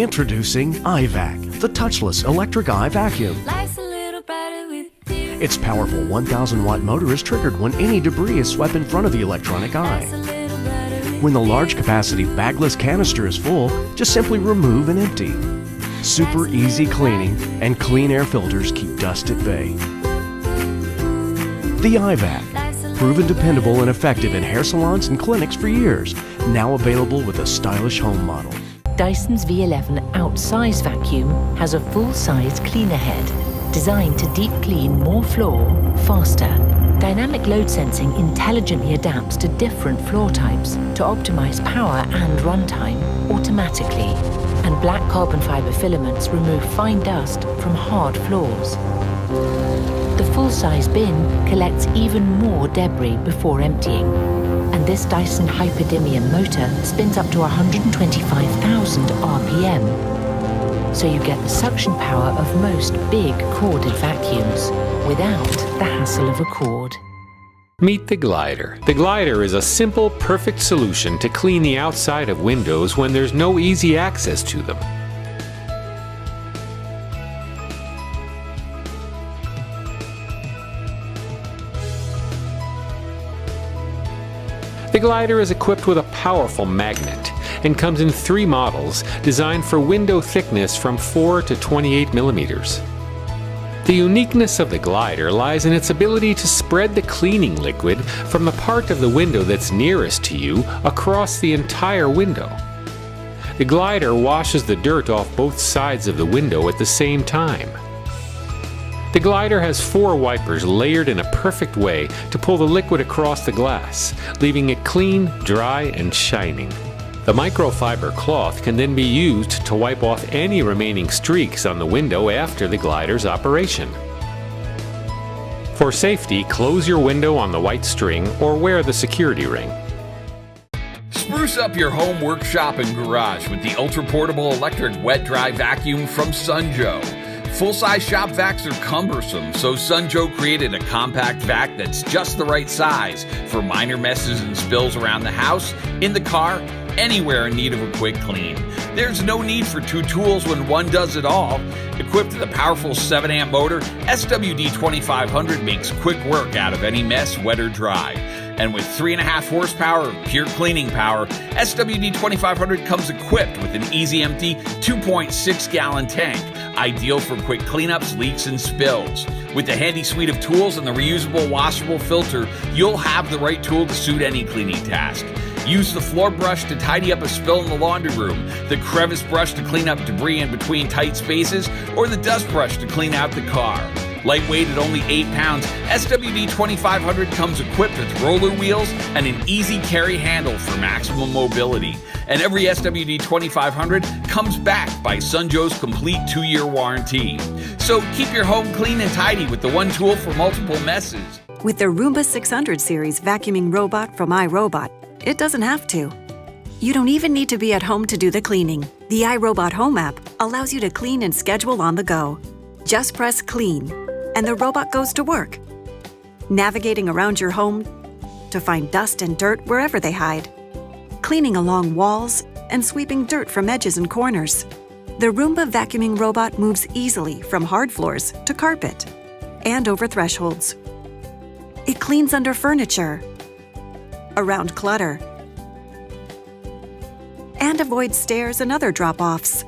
Introducing EyeVac, the touchless electric eye vacuum. Its powerful 1,000-watt motor is triggered when any debris is swept in front of the electronic eye. When the large-capacity bagless canister is full, just simply remove and empty. Super easy cleaning, and clean air filters keep dust at bay. The EyeVac, proven dependable and effective in hair salons and clinics for years, now available with a stylish home model. Dyson's V11 Outsize vacuum has a full-size cleaner head, designed to deep clean more floor faster. Dynamic load sensing intelligently adapts to different floor types to optimize power and runtime automatically. And black carbon fiber filaments remove fine dust from hard floors. The full-size bin collects even more debris before emptying. And this Dyson hyperdymium motor spins up to 125,000 RPM. So you get the suction power of most big corded vacuums without the hassle of a cord. Meet the glider. The glider is a simple, perfect solution to clean the outside of windows when there's no easy access to them. The glider is equipped with a powerful magnet and comes in 3 models designed for window thickness from 4 to 28 millimeters. The uniqueness of the glider lies in its ability to spread the cleaning liquid from the part of the window that's nearest to you across the entire window. The glider washes the dirt off both sides of the window at the same time. The glider has 4 wipers layered in a perfect way to pull the liquid across the glass, leaving it clean, dry, and shining. The microfiber cloth can then be used to wipe off any remaining streaks on the window after the glider's operation. For safety, close your window on the white string or wear the security ring. Spruce up your home, workshop, and garage with the ultra-portable electric wet-dry vacuum from Sunjoe. Full-size shop vacs are cumbersome, so Sunjoe created a compact vac that's just the right size for minor messes and spills around the house, in the car, anywhere in need of a quick clean. There's no need for 2 tools when one does it all. Equipped with a powerful 7-amp motor, SWD2500 makes quick work out of any mess, wet or dry. And with 3.5 horsepower of pure cleaning power, SWD2500 comes equipped with an easy empty 2.6-gallon tank, ideal for quick cleanups, leaks, and spills. With the handy suite of tools and the reusable washable filter, you'll have the right tool to suit any cleaning task. Use the floor brush to tidy up a spill in the laundry room, the crevice brush to clean up debris in between tight spaces, or the dust brush to clean out the car. Lightweight at only 8 pounds, SWD2500 comes equipped with roller wheels and an easy carry handle for maximum mobility. And every SWD2500 comes backed by Sunjoe's complete 2-year warranty. So keep your home clean and tidy with the one tool for multiple messes. With the Roomba 600 series vacuuming robot from iRobot, it doesn't have to. You don't even need to be at home to do the cleaning. The iRobot Home app allows you to clean and schedule on the go. Just press clean, and the robot goes to work, navigating around your home to find dust and dirt wherever they hide, cleaning along walls and sweeping dirt from edges and corners. The Roomba vacuuming robot moves easily from hard floors to carpet and over thresholds. It cleans under furniture, around clutter, and avoids stairs and other drop-offs.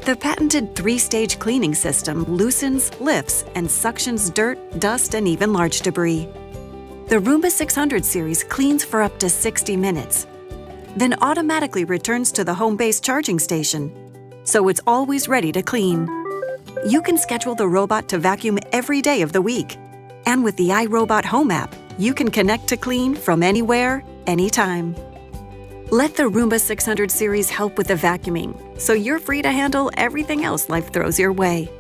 The patented 3-stage cleaning system loosens, lifts, and suctions dirt, dust, and even large debris. The Roomba 600 series cleans for up to 60 minutes, then automatically returns to the home-based charging station, so it's always ready to clean. You can schedule the robot to vacuum every day of the week. And with the iRobot Home app, you can connect to clean from anywhere, anytime. Let the Roomba 600 series help with the vacuuming, so you're free to handle everything else life throws your way.